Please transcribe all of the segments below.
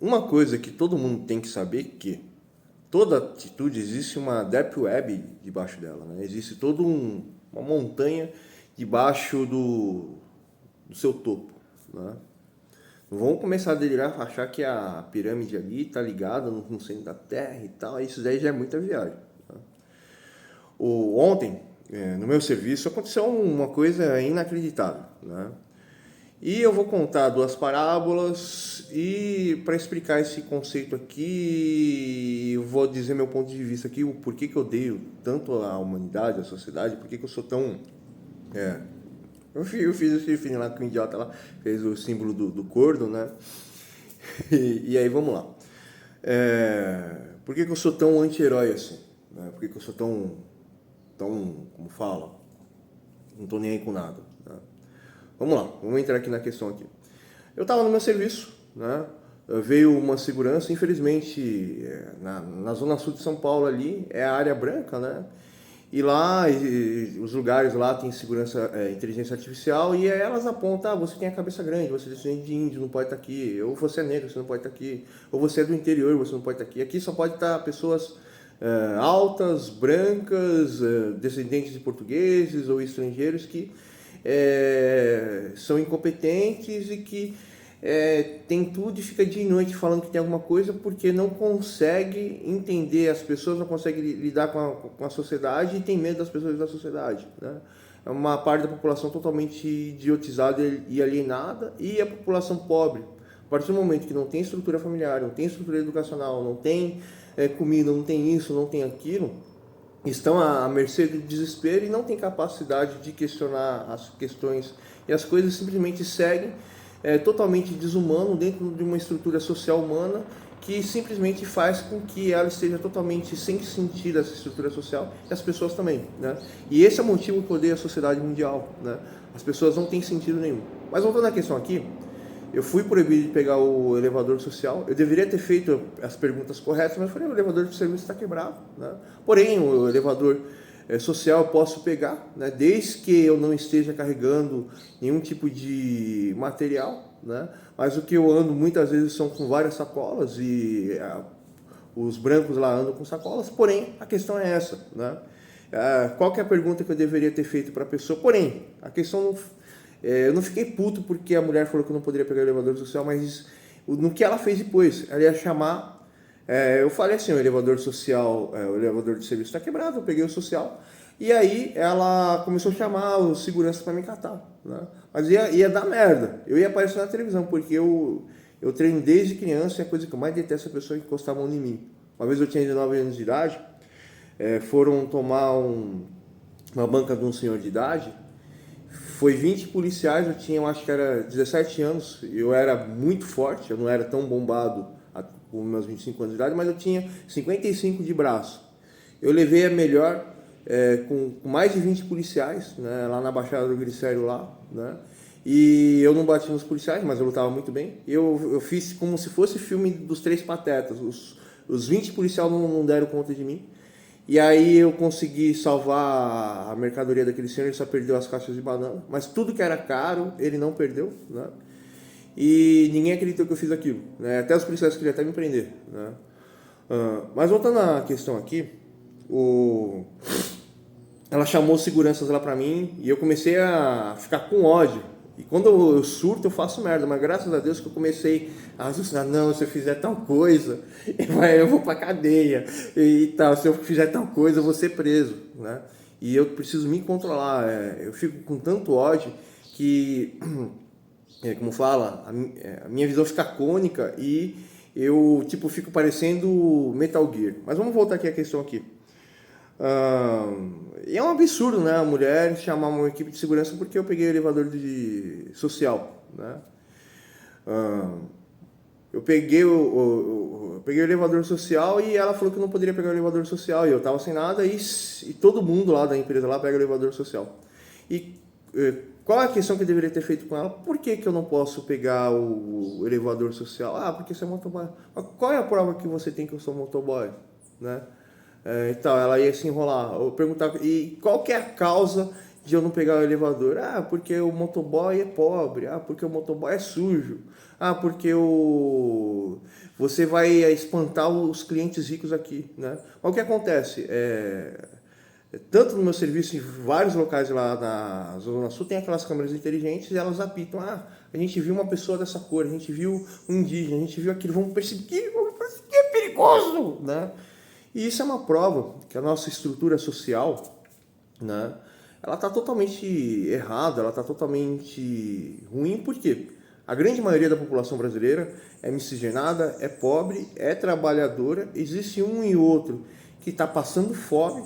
Uma coisa que todo mundo tem que saber é que toda atitude existe uma dark web debaixo dela, né? Existe uma montanha debaixo do seu topo, né? Não vamos começar a delirar, achar que a pirâmide ali está ligada no centro da Terra e tal. Isso daí já é muita viagem. Tá? Ontem, no meu serviço, aconteceu uma coisa inacreditável, né? E eu vou contar duas parábolas e para explicar esse conceito aqui, eu vou dizer meu ponto de vista aqui, o porquê que eu odeio tanto a humanidade, a sociedade, porquê que eu sou tão... Eu fiz esse filme lá que o idiota lá fez o símbolo do corno, né? E aí vamos lá. Por que que eu sou tão anti-herói assim? Né? Por que que eu sou tão, como fala, não tô nem aí com nada, né? Vamos lá, vamos entrar aqui na questão aqui. Eu estava no meu serviço, né? Veio uma segurança, infelizmente, na zona sul de São Paulo ali, é a área branca, né? E lá, os lugares lá tem segurança, inteligência artificial, e elas apontam, você tem a cabeça grande, você é descendente de índio, não pode estar aqui, ou você é negro, você não pode estar aqui, ou você é do interior, você não pode estar aqui. Aqui só pode estar pessoas altas, brancas, descendentes de portugueses ou estrangeiros que são incompetentes e que tem tudo e fica dia e noite falando que tem alguma coisa porque não consegue entender as pessoas, não consegue lidar com a sociedade e tem medo das pessoas da sociedade, né? É uma parte da população totalmente idiotizada e alienada, e a população pobre, a partir do momento que não tem estrutura familiar, não tem estrutura educacional, não tem comida, não tem isso, não tem aquilo, estão à mercê do desespero e não têm capacidade de questionar as questões, e as coisas simplesmente seguem totalmente desumano dentro de uma estrutura social humana que simplesmente faz com que ela esteja totalmente sem sentido, essa estrutura social, e as pessoas também, né? E esse é o motivo que eu odeio a sociedade mundial, né? As pessoas não têm sentido nenhum. Mas voltando à questão aqui, eu fui proibido de pegar o elevador social. Eu deveria ter feito as perguntas corretas, mas eu falei, o elevador de serviço está quebrado, né? Porém, o elevador social eu posso pegar, né? Desde que eu não esteja carregando nenhum tipo de material, né? Mas o que eu ando muitas vezes são com várias sacolas e os brancos lá andam com sacolas. Porém, a questão é essa, né? Qual que é a pergunta que eu deveria ter feito para a pessoa? Porém, a questão não, eu não fiquei puto porque a mulher falou que eu não poderia pegar o elevador social, mas no que ela fez depois, ela ia chamar. Eu falei assim, o elevador social, o elevador de serviço está quebrado, eu peguei o social. E aí ela começou a chamar os seguranças para me catar, né? Mas ia dar merda, eu ia aparecer na televisão, porque eu treino desde criança e a coisa que eu mais detesto é a pessoa encostar a mão em mim. Uma vez eu tinha 19 anos de idade, foram tomar uma banca de um senhor de idade, foi 20 policiais, eu tinha, eu acho que era 17 anos, eu era muito forte, eu não era tão bombado com meus 25 anos de idade, mas eu tinha 55 de braço. Eu levei a melhor com mais de 20 policiais, né, lá na Baixada do Glicério lá, né? E eu não bati nos policiais, mas eu lutava muito bem. Eu fiz como se fosse filme dos Três Patetas. Os 20 policiais não deram conta de mim. E aí eu consegui salvar a mercadoria daquele senhor, ele só perdeu as caixas de banana. Mas tudo que era caro, ele não perdeu, né? E ninguém acreditou que eu fiz aquilo, né? Até os policiais queriam até me prender, né? Mas voltando à questão aqui, ela chamou seguranças lá pra mim e eu comecei a ficar com ódio. E quando eu surto, eu faço merda, mas graças a Deus que eu comecei a raciocinar, não, se eu fizer tal coisa, eu vou pra cadeia e tal, se eu fizer tal coisa, eu vou ser preso, né? E eu preciso me controlar, eu fico com tanto ódio que, como fala, a minha visão fica cônica e eu, tipo, fico parecendo Metal Gear. Mas vamos voltar aqui à questão aqui. E é um absurdo, né, a mulher chamar uma equipe de segurança porque eu peguei o elevador social, né? Eu peguei eu peguei o elevador social e ela falou que eu não poderia pegar o elevador social e eu tava sem nada e todo mundo lá da empresa lá pega o elevador social. E qual é a questão que eu deveria ter feito com ela? Por que que eu não posso pegar o elevador social? Ah, porque você é motoboy. Mas qual é a prova que você tem que eu sou motoboy, né? Então, ela ia se enrolar. Eu perguntava, e qual que é a causa de eu não pegar o elevador? Ah, porque o motoboy é pobre. Ah, porque o motoboy é sujo. Ah, porque você vai espantar os clientes ricos aqui, né? Mas o que acontece? Tanto no meu serviço, em vários locais lá na Zona Sul, tem aquelas câmeras inteligentes e elas apitam. Ah, a gente viu uma pessoa dessa cor, a gente viu um indígena, a gente viu aquilo, vamos perseguir, é perigoso, né? E isso é uma prova que a nossa estrutura social, né, ela está totalmente errada, ela está totalmente ruim, porque a grande maioria da população brasileira é miscigenada, é pobre, é trabalhadora, existe um e outro que está passando fome,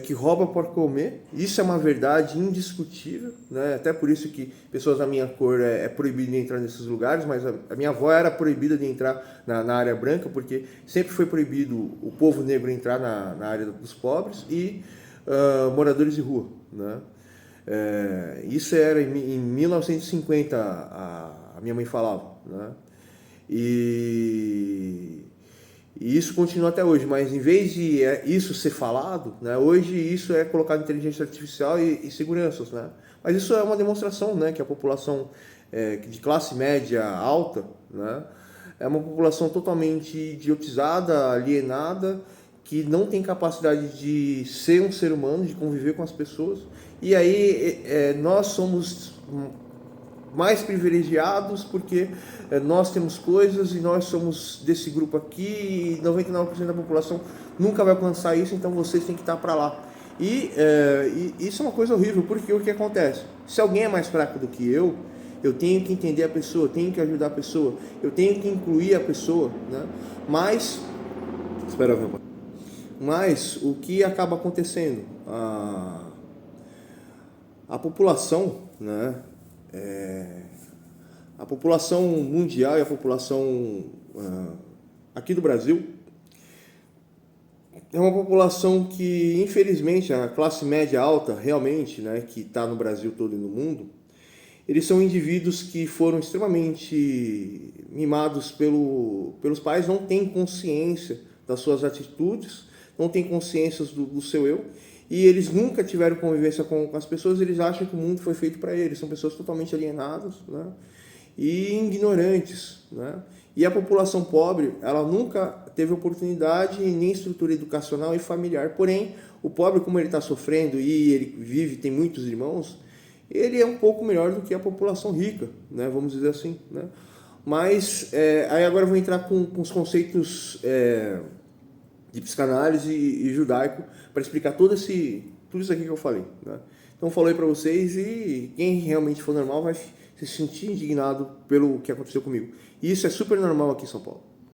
que rouba por comer. Isso é uma verdade indiscutível, né? Até por isso que pessoas da minha cor é proibido de entrar nesses lugares, mas a minha avó era proibida de entrar na área branca, porque sempre foi proibido o povo negro entrar na área dos pobres e moradores de rua, né? Isso era em 1950, a minha mãe falava, né? E isso continua até hoje, mas em vez de isso ser falado, né, hoje isso é colocado em inteligência artificial e seguranças, né? Mas isso é uma demonstração, né, que a população de classe média alta, né, é uma população totalmente idiotizada, alienada, que não tem capacidade de ser um ser humano, de conviver com as pessoas. E aí nós somos mais privilegiados porque nós temos coisas e nós somos desse grupo aqui e 99% da população nunca vai alcançar isso, então vocês têm que estar para lá. E isso é uma coisa horrível, porque o que acontece? Se alguém é mais fraco do que eu tenho que entender a pessoa, eu tenho que ajudar a pessoa, eu tenho que incluir a pessoa, né? Mas, espera ver, mas o que acaba acontecendo? A população, né? A população mundial e a população aqui do Brasil é uma população que, infelizmente, a classe média alta, realmente, né, que está no Brasil todo e no mundo, eles são indivíduos que foram extremamente mimados pelos pais, não têm consciência das suas atitudes, não têm consciência do seu eu, e eles nunca tiveram convivência com as pessoas, eles acham que o mundo foi feito para eles, são pessoas totalmente alienadas, né, e ignorantes, né? E a população pobre, ela nunca teve oportunidade nem estrutura educacional e familiar. Porém, o pobre, como ele está sofrendo e ele vive, tem muitos irmãos, ele é um pouco melhor do que a população rica, né? Vamos dizer assim, né? Mas aí agora eu vou entrar com os conceitos de psicanálise e judaico para explicar tudo isso aqui que eu falei, né? Então, falei para vocês, e quem realmente for normal vai se sentir indignado pelo que aconteceu comigo. E isso é super normal aqui em São Paulo.